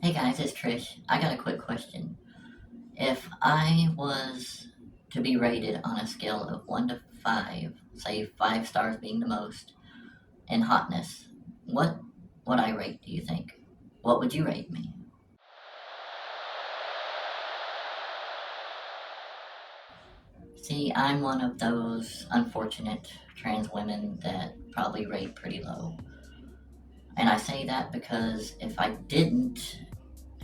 Hey guys, it's Trish. I got a quick question. If I was to be rated on a scale of 1 to 5, say 5 stars being the most, in hotness, what would I rate, do you think? What would you rate me? See, I'm one of those unfortunate trans women that probably rate pretty low. And I say that because if I didn't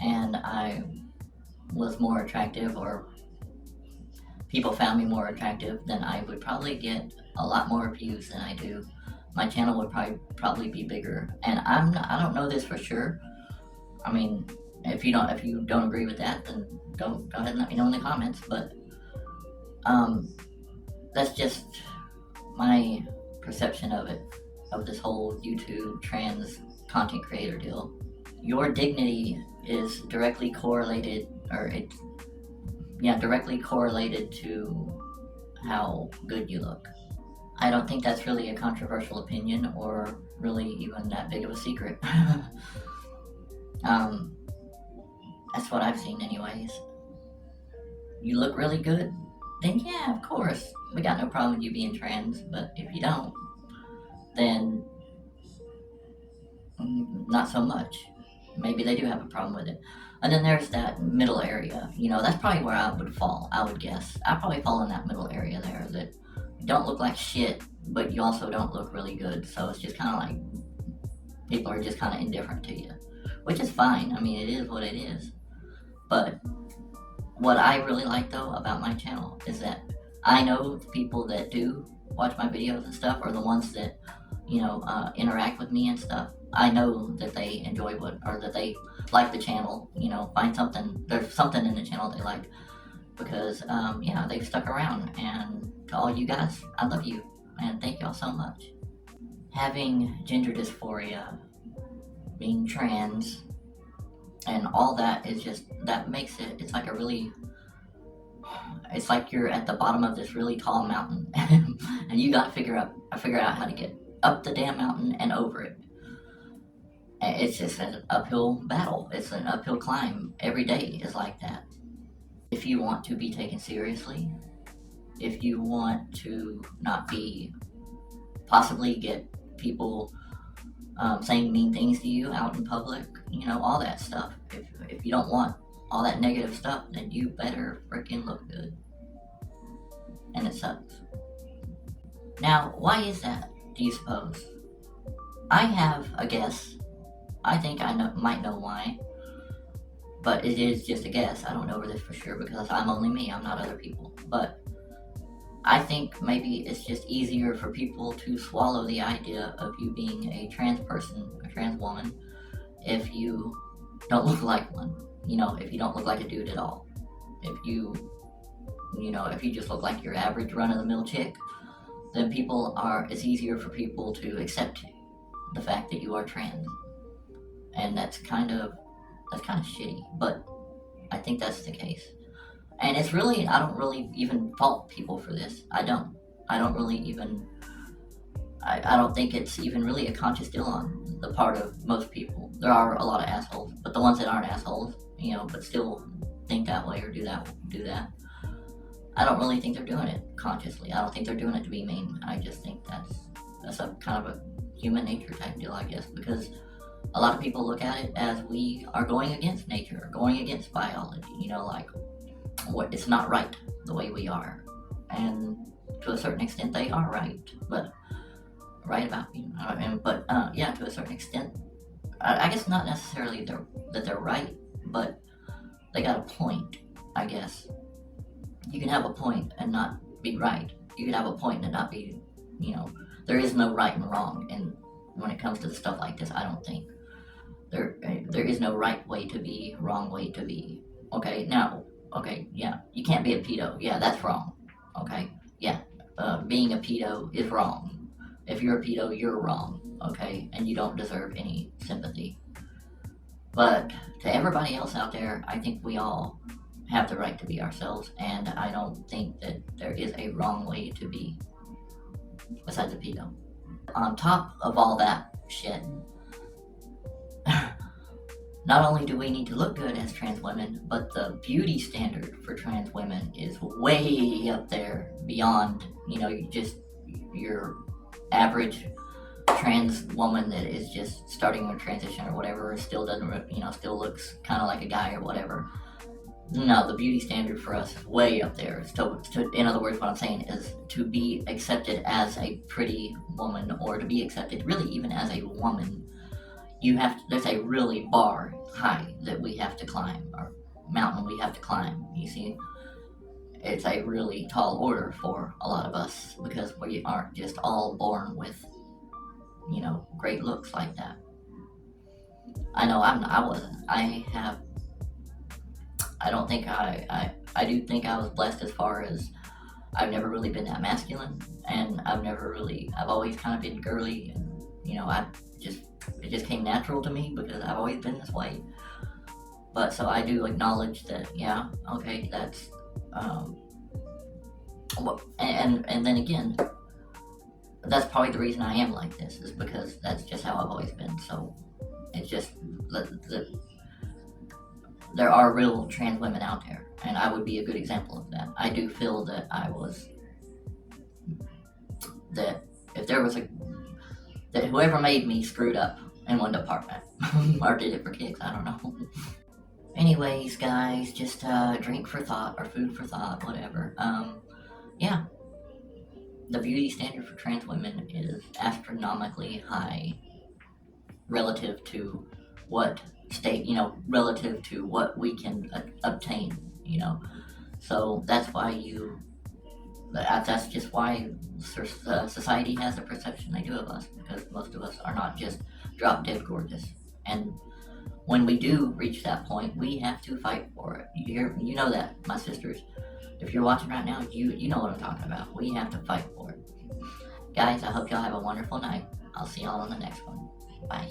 and I was more attractive or people found me more attractive, then I would probably get a lot more views than I do. My channel would probably be bigger. And I don't know this for sure. I mean, if you don't agree with that, then go ahead and let me know in the comments. But um, that's just my perception of it, of this whole YouTube trans content creator deal. Your dignity is directly correlated, directly correlated to how good you look. I don't think that's really a controversial opinion or really even that big of a secret. That's what I've seen anyways. You look really good, then yeah, of course, we got no problem with you being trans, but if you don't, then not so much. Maybe they do have a problem with it. And then there's that middle area. That's probably where I would fall, I would guess. I'd probably fall in that middle area there that you don't look like shit, but you also don't look really good. So it's just kind of like people are just kind of indifferent to you, which is fine. I mean, it is what it is. But what I really like, though, about my channel is that I know the people that do watch my videos and stuff are the ones that, interact with me and stuff. I know that they enjoy that they like the channel, there's something in the channel they like, because, they've stuck around, and to all you guys, I love you, and thank y'all so much. Having gender dysphoria, being trans, and all that is just, that makes it, it's like you're at the bottom of this really tall mountain, and you gotta figure out how to get up the damn mountain and over it. It's just an uphill battle. It's an uphill climb. Every day is like that. If you want to be taken seriously, if you want to not possibly get people saying mean things to you out in public, all that stuff. If you don't want all that negative stuff, then you better freaking look good. And it sucks. Now, why is that, do you suppose? I have a guess. I think I might know why, but it is just a guess. I don't know this for sure because I'm only me, I'm not other people. But I think maybe it's just easier for people to swallow the idea of you being a trans person, a trans woman, if you don't look like one. If you don't look like a dude at all. If you just look like your average run-of-the-mill chick, then it's easier for people to accept the fact that you are trans. And that's kind of shitty, but I think that's the case. And it's really, I don't really even fault people for this. I don't think it's even really a conscious deal on the part of most people. There are a lot of assholes, but the ones that aren't assholes, but still think that way or do that, I don't really think they're doing it consciously. I don't think they're doing it to be mean. I just think that's a kind of a human nature type deal, I guess, because a lot of people look at it as we are going against nature, going against biology, it's not right the way we are. And to a certain extent they are right, but to a certain extent, I guess not necessarily that they're right, but they got a point, I guess. You can have a point and not be right. You can have a point and not be, there is no right and wrong. And when it comes to stuff like this, I don't think there is no right way to be, wrong way to be. Okay, you can't be a pedo. Yeah, that's wrong. Okay, yeah, being a pedo is wrong. If you're a pedo, you're wrong. Okay, and you don't deserve any sympathy. But to everybody else out there, I think we all have the right to be ourselves, and I don't think that there is a wrong way to be besides a pedo. On top of all that shit, not only do we need to look good as trans women, but the beauty standard for trans women is way up there beyond, your average trans woman that is just starting her transition or whatever, still doesn't, still looks kind of like a guy or whatever. No, the beauty standard for us is way up there. In other words, what I'm saying is to be accepted as a pretty woman, or to be accepted really even as a woman, there's a really bar high that we have to climb, or mountain we have to climb. You see, it's a really tall order for a lot of us because we aren't just all born with, great looks like that. I know I wasn't. I don't think I do think I was blessed as far as I've never really been that masculine, and I've always kind of been girly, and it just came natural to me because I've always been this way. But so I do acknowledge that, yeah, okay, that's, and then again, that's probably the reason I am like this, is because that's just how I've always been. So it's just there are real trans women out there, and I would be a good example of that. I do feel that that whoever made me screwed up in one department, or did it for kicks, I don't know. Anyways, guys, just drink for thought, or food for thought, whatever. Yeah, the beauty standard for trans women is astronomically high relative to what relative to what we can obtain, So that's just why society has the perception they do of us, because most of us are not just drop dead gorgeous. And when we do reach that point, we have to fight for it. You know that, my sisters. If you're watching right now, you know what I'm talking about. We have to fight for it. Guys, I hope y'all have a wonderful night. I'll see y'all on the next one. Bye.